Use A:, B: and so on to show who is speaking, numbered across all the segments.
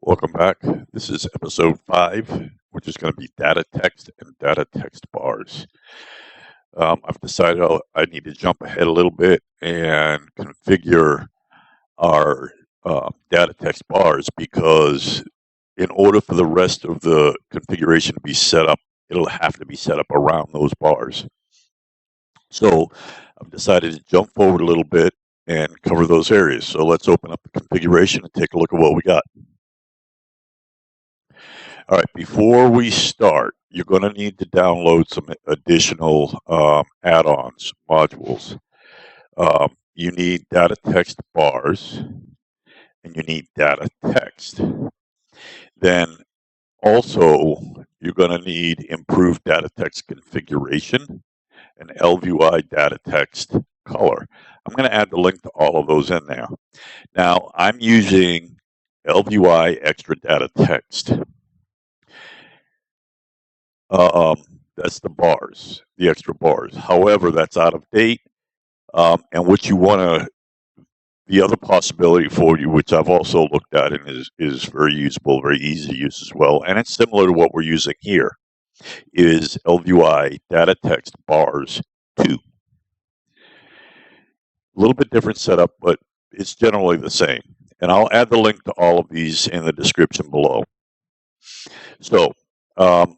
A: Welcome back. This is episode 5, which is going to be data text and data text bars. I've decided I need to jump ahead a little bit and configure our data text bars, because in order for the rest of the configuration to be set up, it'll have to be set up around those bars. So I've decided to jump forward a little bit and cover those areas. So let's open up the configuration and take a look at what we got. All right, before we start, you're going to need to download some additional add-ons, modules. You need data text bars, and you need data text. Then also, you're going to need improved data text configuration and ElvUI DataText color. I'm going to add the link to all of those in there. Now, I'm using ElvUI extra data text. That's the bars, the extra bars. However, that's out of date. And what you want to, the other possibility for you, which I've also looked at and is very usable, very easy to use as well, and it's similar to what we're using here, is ElvUI DataText Bars 2. A little bit different setup, but it's generally the same. And I'll add the link to all of these in the description below. So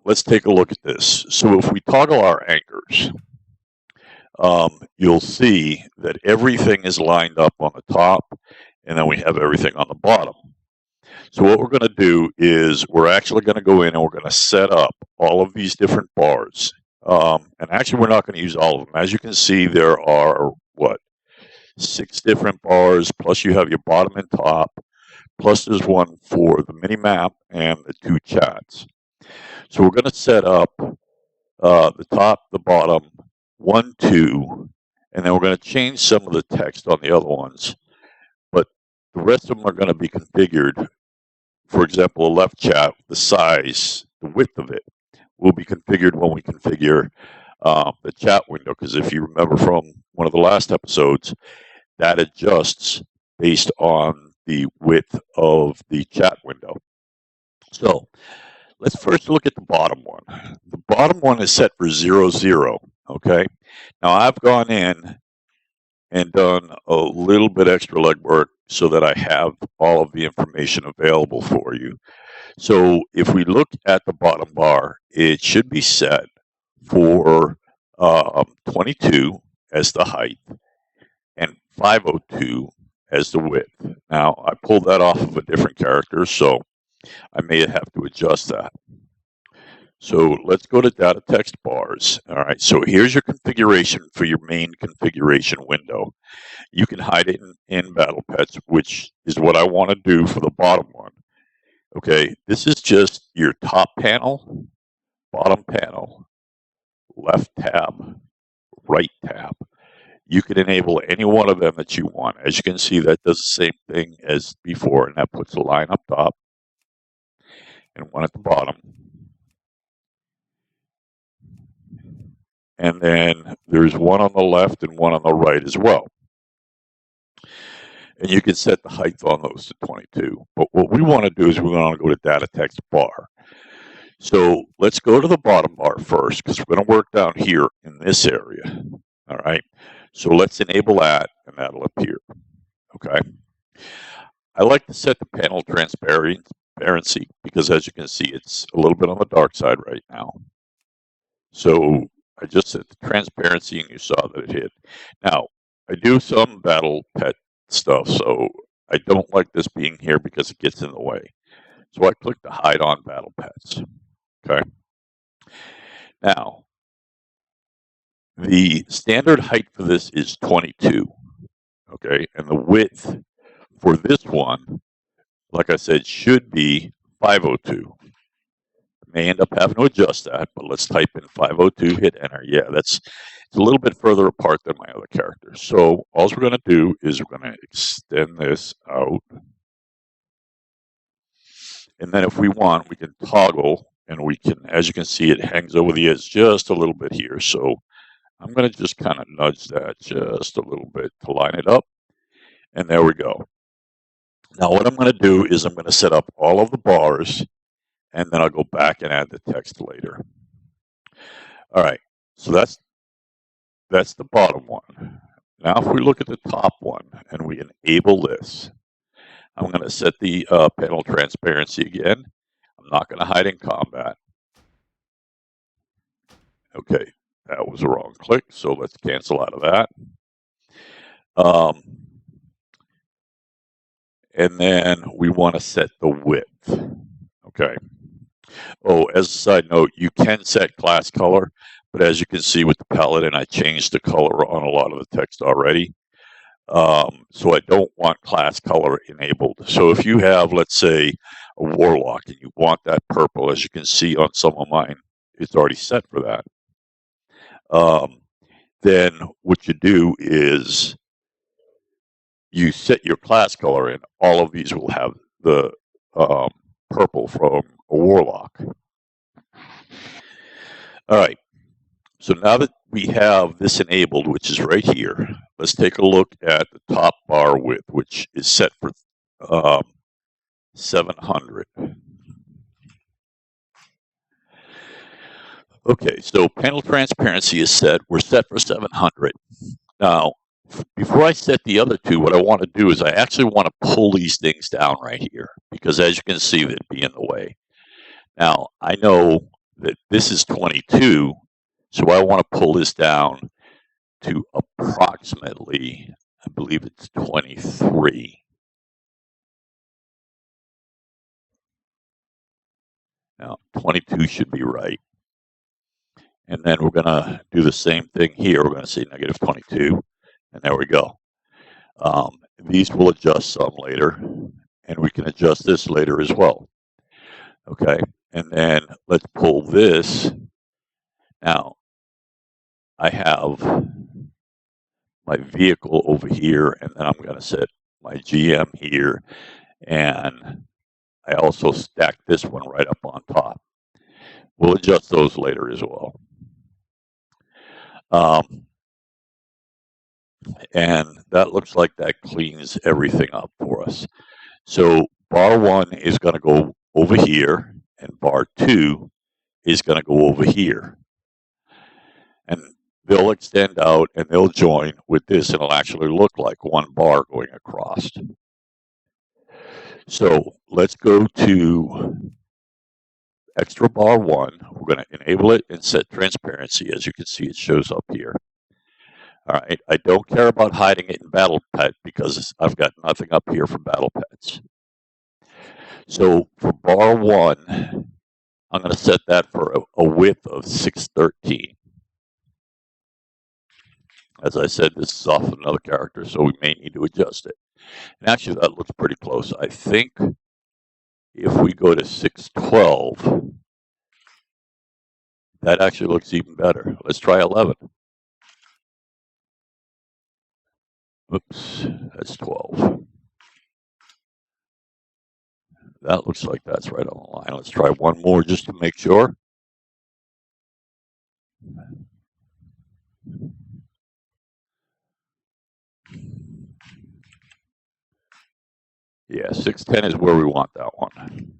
A: let's take a look at this. So if we toggle our anchors, you'll see that everything is lined up on the top, and then we have everything on the bottom. So what we're going to do is we're actually going to go in and we're going to set up all of these different bars. And actually, we're not going to use all of them. As you can see, there are, 6 different bars, plus you have your bottom and top, plus there's one for the mini map and the 2 chats. So we're going to set up the top, the bottom, 1, 2, and then we're going to change some of the text on the other ones. But the rest of them are going to be configured. For example, a left chat, the size, the width of it will be configured when we configure the chat window. Because if you remember from one of the last episodes, that adjusts based on the width of the chat window. So let's first look at the bottom one. The bottom one is set for 0, 0. Okay. Now I've gone in and done a little bit extra legwork so that I have all of the information available for you. So if we look at the bottom bar, it should be set for 22 as the height and 502 as the width. Now I pulled that off of a different character, so I may have to adjust that. So let's go to data text bars. All right, so here's your configuration for your main configuration window. You can hide it in Battle Pets, which is what I want to do for the bottom one. Okay, this is just your top panel, bottom panel, left tab, right tab. You can enable any one of them that you want. As you can see, that does the same thing as before, and that puts a line up top and one at the bottom. And then there's one on the left and one on the right as well. And you can set the height on those to 22. But what we want to do is we want to go to data text bar. So let's go to the bottom bar first, because we're going to work down here in this area. All right. So let's enable that, and that'll appear. Okay. I like to set the panel transparency because, as you can see, it's a little bit on the dark side right now. So I just set the transparency, and you saw that it hit. Now, I do some Battle Pet stuff, so I don't like this being here because it gets in the way. So I click to hide on Battle Pets. Okay. Now, the standard height for this is 22. Okay, and the width for this one, like I said, should be 502. May end up having to adjust that, but let's type in 502, hit enter. Yeah, it's a little bit further apart than my other characters. So all we're going to do is we're going to extend this out. And then if we want, we can toggle, and we can, as you can see, it hangs over the edge just a little bit here. So I'm going to just kind of nudge that just a little bit to line it up. And there we go. Now what I'm going to do is I'm going to set up all of the bars, and then I'll go back and add the text later. All right, so that's the bottom one. Now if we look at the top one and we enable this, I'm going to set the panel transparency again. I'm not going to hide in combat. Okay, that was a wrong click, so let's cancel out of that. And then we want to set the width. Okay. Oh, as a side note, you can set class color, but as you can see with the palette, and I changed the color on a lot of the text already. So I don't want class color enabled. So if you have, let's say, a warlock and you want that purple, as you can see on some of mine, it's already set for that. Then what you do is you set your class color, and all of these will have the purple from a warlock. All right. So now that we have this enabled, which is right here, let's take a look at the top bar width, which is set for 700. Okay, so panel transparency is set. We're set for 700. Now, before I set the other two, what I want to do is I actually want to pull these things down right here, because as you can see, they'd be in the way. Now, I know that this is 22, so I want to pull this down to approximately, I believe it's 23. Now, 22 should be right. And then we're going to do the same thing here. We're going to say negative 22, and there we go. These will adjust some later, and we can adjust this later as well. Okay, and then let's pull this. Now, I have my vehicle over here, and then I'm going to set my GM here, and I also stack this one right up on top. We'll adjust those later as well. And that looks like that cleans everything up for us. So bar 1 is going to go over here, and bar 2 is going to go over here. And they'll extend out and they'll join with this, and it'll actually look like one bar going across. So let's go to extra bar 1. We're going to enable it and set transparency. As you can see, it shows up here. All right, I don't care about hiding it in Battle Pet because I've got nothing up here for Battle Pets. So for bar 1, I'm going to set that for a width of 613. As I said, this is off another character, so we may need to adjust it. And actually, that looks pretty close. I think if we go to 612, that actually looks even better. Let's try 11. Oops, that's 12. That looks like that's right on the line. Let's try one more just to make sure. Yeah, 610 is where we want that one.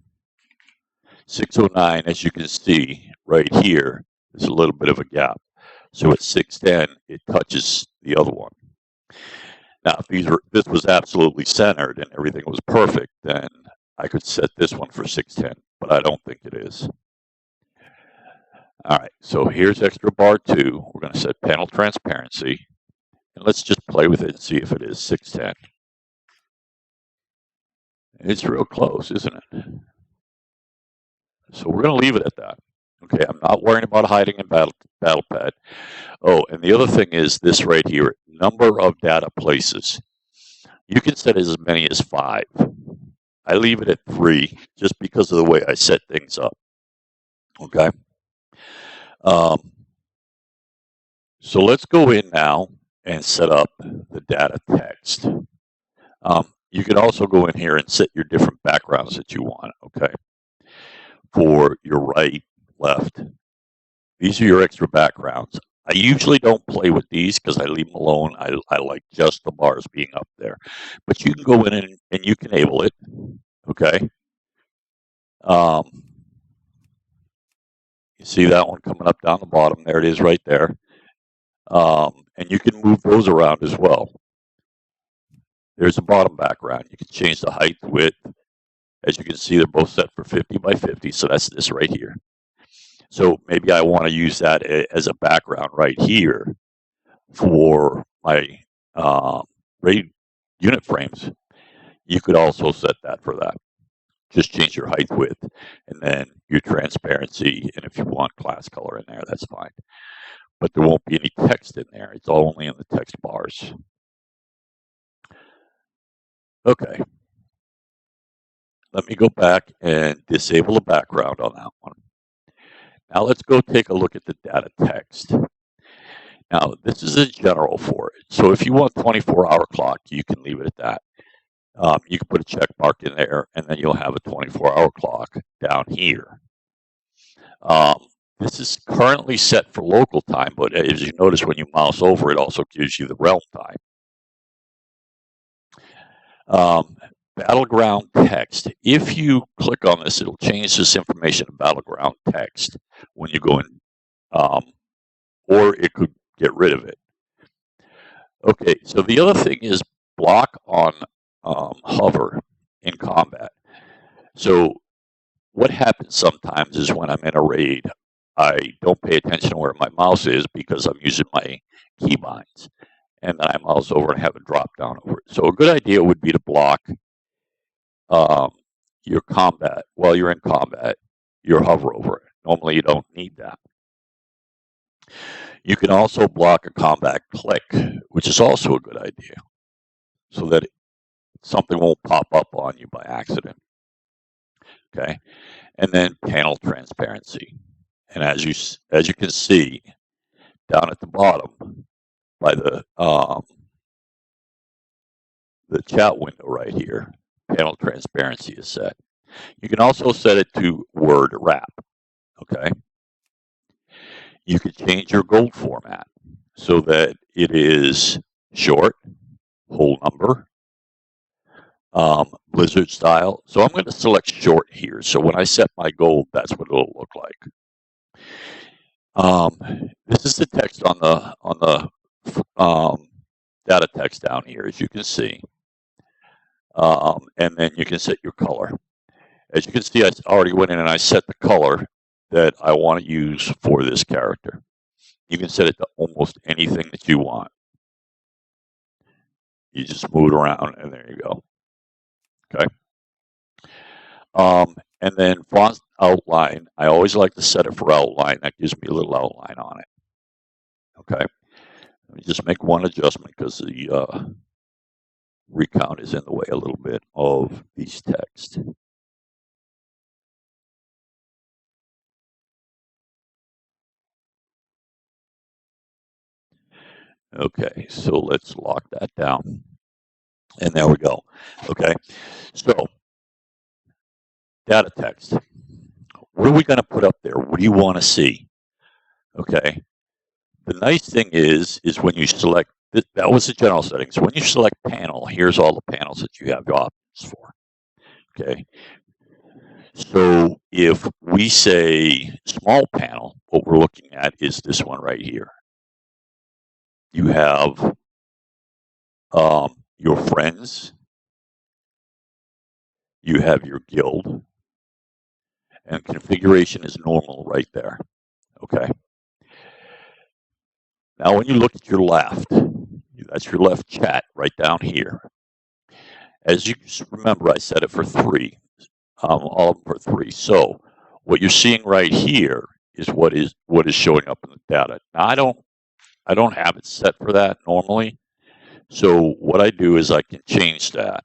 A: 609, as you can see right here, there's a little bit of a gap. So at 610, it touches the other one. Now, if this was absolutely centered and everything was perfect, then I could set this one for 610, but I don't think it is. All right, so here's extra bar 2. We're going to set panel transparency, and let's just play with it and see if it is 610. It's real close, isn't it? So we're going to leave it at that. Okay, I'm not worrying about hiding in Battle Pad. Oh, and the other thing is this right here, number of data places. You can set as many as 5. I leave it at 3 just because of the way I set things up. Okay. So let's go in now and set up the data text. You can also go in here and set your different backgrounds that you want, okay? For your right, left, these are your extra backgrounds. I usually don't play with these because I leave them alone. I like just the bars being up there. But you can go in and you can enable it, okay? You see that one coming up down the bottom. There it is right there. And you can move those around as well. There's a bottom background. You can change the height, width. As you can see, they're both set for 50 by 50, so that's this right here. So maybe I want to use that as a background right here for my RAID unit frames. You could also set that for that. Just change your height, width, and then your transparency, and if you want class color in there, that's fine. But there won't be any text in there. It's all only in the text bars. Okay. Let me go back and disable the background on that one. Now let's go take a look at the data text. Now this is a general for it. So if you want 24-hour clock, you can leave it at that. You can put a check mark in there, and then you'll have a 24-hour clock down here. This is currently set for local time, but as you notice when you mouse over, it also gives you the realm time. Battleground text. If you click on this, it'll change this information to battleground text when you go in, or it could get rid of it. Okay, so the other thing is block on hover in combat. So what happens sometimes is when I'm in a raid, I don't pay attention to where my mouse is because I'm using my keybinds. And then I mouse over and have a drop down over it. So a good idea would be to block your combat. While you're in combat, your hover over it. Normally you don't need that. You can also block a combat click, which is also a good idea, so that something won't pop up on you by accident. Okay, and then panel transparency. And as you can see down at the bottom by the chat window right here, panel transparency is set. You can also set it to word wrap. Okay, you could change your gold format so that it is short, whole number, Blizzard style. So I'm going to select short here. So when I set my gold, that's what it'll look like. This is the text on the data text down here, as you can see. And then you can set your color. As you can see, I already went in and I set the color that I want to use for this character. You can set it to almost anything that you want. You just move it around, and there you go. Okay. And then font outline, I always like to set it for outline. That gives me a little outline on it. Okay. Let me just make one adjustment because the recount is in the way a little bit of these text. Okay, so let's lock that down. And there we go. Okay, so data text. What are we going to put up there? What do you want to see? Okay, the nice thing is when you select, that was the general settings. When you select panel, here's all the panels that you have options for. Okay, so if we say small panel, what we're looking at is this one right here. You have your friends, you have your guild, and configuration is normal right there. Okay. Now, when you look at your left, that's your left chat right down here. As you remember, I set it for 3, all of them for 3. So what you're seeing right here is what is showing up in the data. Now, I don't have it set for that normally. So what I do is I can change that.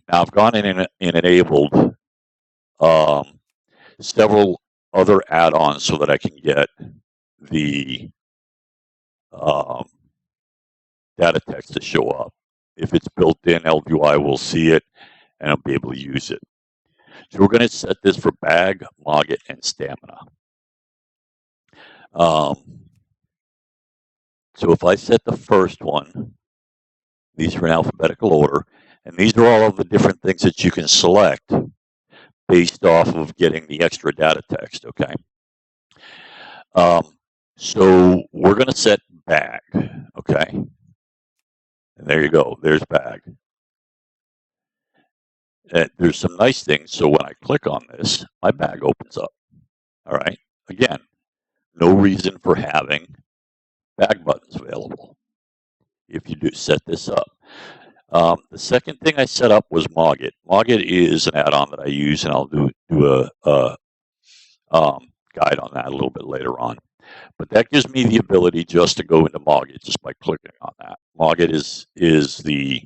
A: Now I've gone in and enabled several other add-ons so that I can get the data text to show up. If it's built in, ElvUI will see it and I'll be able to use it. So we're going to set this for bag, mogget, and stamina. So if I set the first one, these are in alphabetical order, and these are all of the different things that you can select based off of getting the extra data text, okay? So we're going to set bag, okay? And there you go, there's bag. And there's some nice things, so when I click on this, my bag opens up, all right? Again, no reason for having bag buttons available if you do set this up. The second thing I set up was Mogit. Mogit is an add-on that I use, and I'll do a guide on that a little bit later on. But that gives me the ability just to go into Mogit just by clicking on that. Mogit is the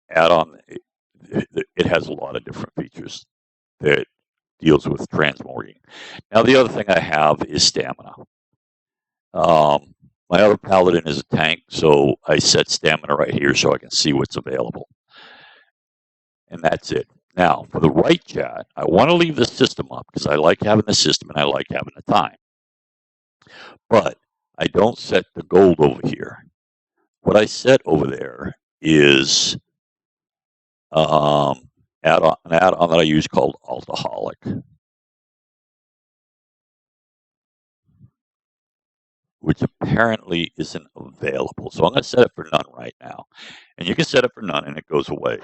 A: add-on. It has a lot of different features that deals with transmorphing. Now, the other thing I have is stamina. My other paladin is a tank, so I set stamina right here so I can see what's available. And that's it. Now, for the right chat, I want to leave the system up because I like having the system and I like having the time. But I don't set the gold over here. What I set over there is an add-on that I use called Altaholic, which apparently isn't available. So I'm going to set it for none right now. And you can set it for none and it goes away.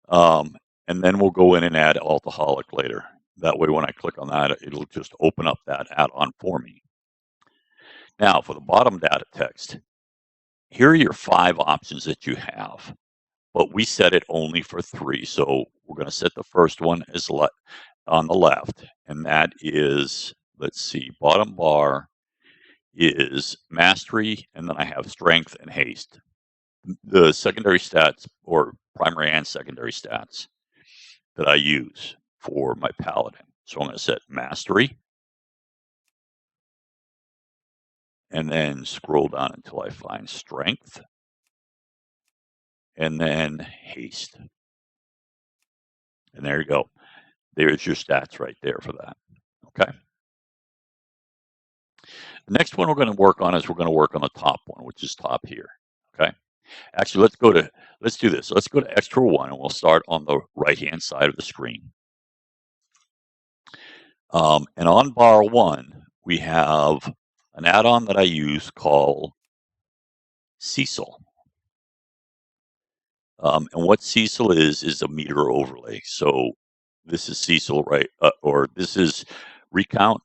A: And then we'll go in and add Altaholic later. That way, when I click on that, it'll just open up that add-on for me. Now, for the bottom data text, here are your 5 options that you have, but we set it only for 3. So we're going to set the first one as on the left, and that is, let's see, bottom bar is mastery, and then I have strength and haste. The secondary stats, or primary and secondary stats, that I use for my paladin. So I'm going to set mastery, and then scroll down until I find strength, and then haste. And there you go. There's your stats right there for that. Okay. The next one we're going to work on is we're going to work on the top one, which is top here. Okay. Actually, let's do this. Let's go to extra 1, and we'll start on the right-hand side of the screen. And on bar 1, we have an add-on that I use called Cecil. And what Cecil is a meter overlay. So this is Cecil, right? Or this is recount.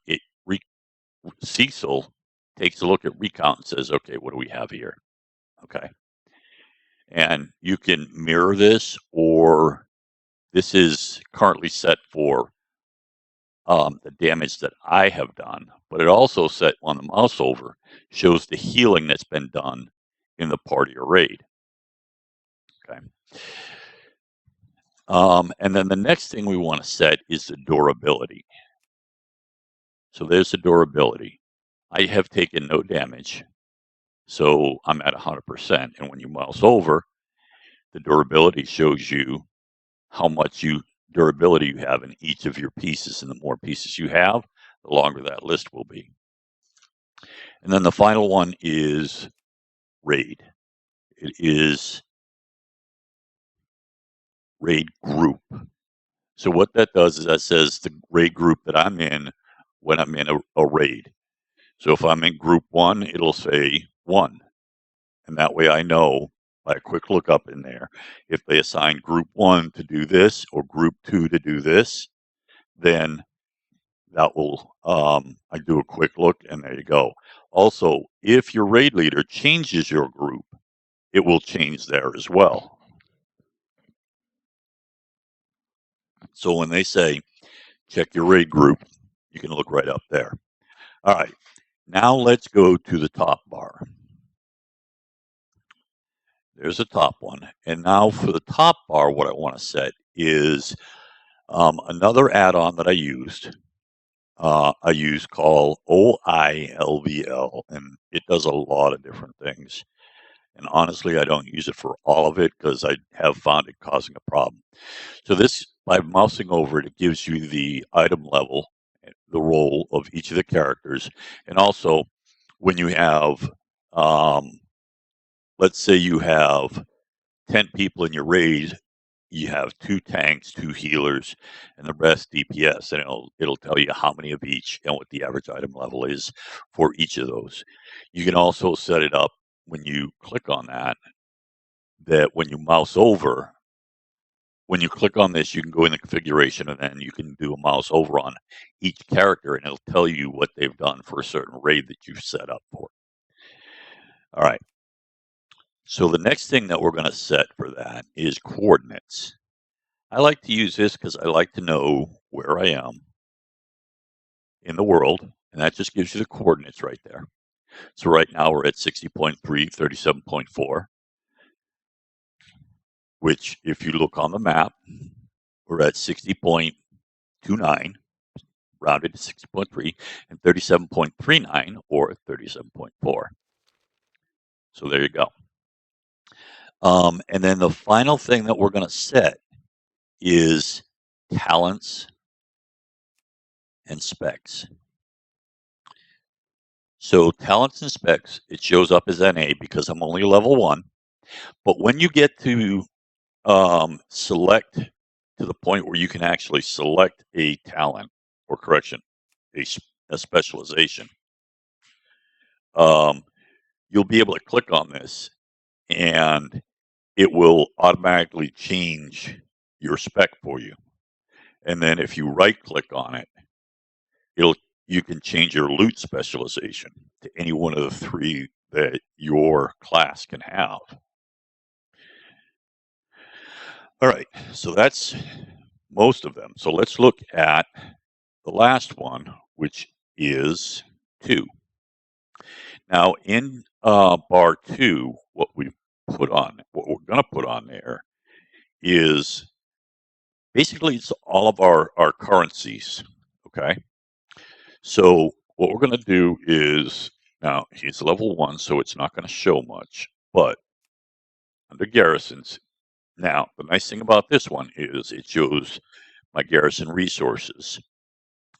A: Cecil takes a look at recount and says, okay, what do we have here? Okay. And you can mirror this, or this is currently set for the damage that I have done, but it also set on the mouse over, shows the healing that's been done in the party or raid. Okay. And then the next thing we want to set is the durability. So there's the durability. I have taken no damage, so I'm at 100%. And when you mouse over, the durability shows you how much durability you have in each of your pieces. And the more pieces you have, the longer that list will be. And then the final one is raid. It is raid group. So what that does is that says the raid group that I'm in when I'm in a raid. So if I'm in group 1, it'll say 1. And that way I know by a quick look up in there, if they assign group 1 to do this or group 2 to do this, then that will, I do a quick look and there you go. Also, if your raid leader changes your group, it will change there as well. So when they say, check your raid group, you can look right up there. All right, now let's go to the top bar. There's a top one. And now for the top bar, what I want to set is another add-on that I used. I use called OILVL, and it does a lot of different things. And honestly, I don't use it for all of it because I have found it causing a problem. So this by mousing over it, it gives you the item level, the role of each of the characters, and also when you have, let's say you have 10 people in your raid, you have 2 tanks, 2 healers, and the rest DPS, and it'll tell you how many of each and what the average item level is for each of those. You can also set it up when you click on that when you mouse over, when you click on this, you can go in the configuration and then you can do a mouse over on each character and it'll tell you what they've done for a certain raid that you've set up for. All right. So the next thing that we're going to set for that is coordinates. I like to use this because I like to know where I am in the world, and that just gives you the coordinates right there. So right now we're at 60.3, 37.4, which if you look on the map, we're at 60.29, rounded to 60.3, and 37.39 or 37.4. So there you go. And then the final thing that we're going to set is talents and specs. So talents and specs, it shows up as NA because I'm only level 1. But when you get to select to the point where you can actually select a talent, or correction, a specialization, you'll be able to click on this and it will automatically change your spec for you. And then if you right click on it, you can change your loot specialization to any one of the 3 that your class can have. All right, so that's most of them. So let's look at the last one, which is 2. Now in bar 2, what we're going to put on there is basically it's all of our currencies, okay? So what we're going to do is, now he's level 1, so it's not going to show much, but under garrisons, now the nice thing about this one is it shows my garrison resources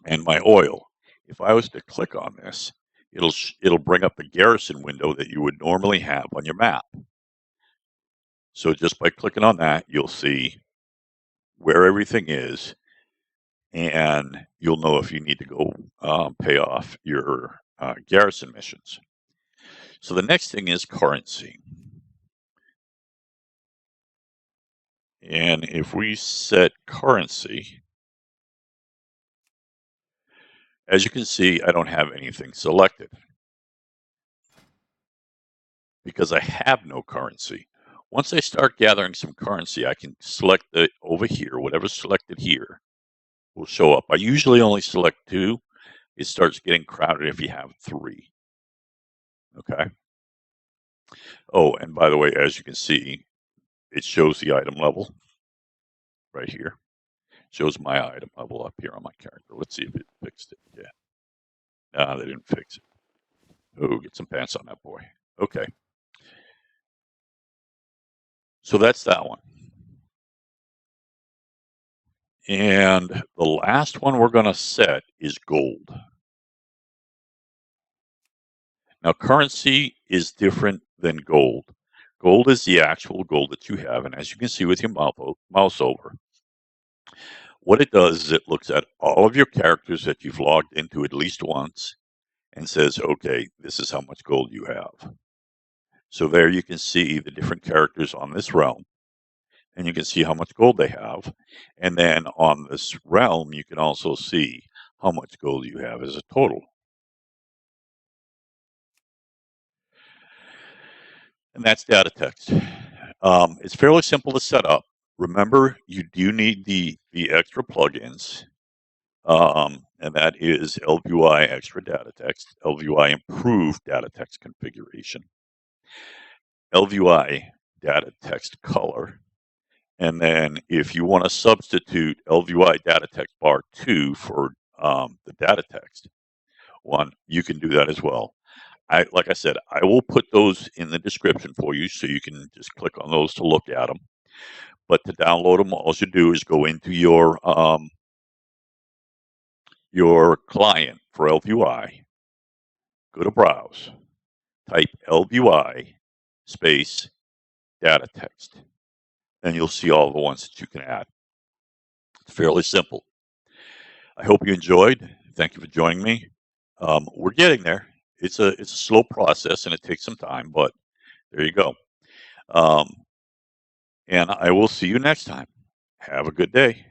A: and my oil. If I was to click on this, it'll bring up the garrison window that you would normally have on your map. So just by clicking on that, you'll see where everything is, and you'll know if you need to go pay off your garrison missions. So the next thing is currency. And if we set currency, as you can see, I don't have anything selected because I have no currency. Once I start gathering some currency, I can select it over here. Whatever's selected here will show up. I usually only select 2. It starts getting crowded if you have 3. Okay. Oh, and by the way, as you can see, it shows the item level right here. It shows my item level up here on my character. Let's see if it fixed it. Yeah. They didn't fix it. Oh, get some pants on that boy. Okay. So that's that one. And the last one we're going to set is gold. Now, currency is different than gold. Gold is the actual gold that you have. And as you can see with your mouse over, what it does is it looks at all of your characters that you've logged into at least once and says, okay, this is how much gold you have. So there you can see the different characters on this realm, and you can see how much gold they have. And then on this realm, you can also see how much gold you have as a total. And that's data text. It's fairly simple to set up. Remember, you do need the extra plugins, and that is ElvUI Extra Data Text, ElvUI Improved Data Text Configuration, ElvUI Data Text Color, and then if you want to substitute ElvUI DataText Bar 2 for the data text one, you can do that as well. Like I said, I will put those in the description for you so you can just click on those to look at them. But to download them, all you do is go into your client for ElvUI, go to Browse, type ElvUI space DataText, and you'll see all the ones that you can add. It's fairly simple. I hope you enjoyed. Thank you for joining me. We're getting there. It's a slow process and it takes some time, but there you go. And I will see you next time. Have a good day.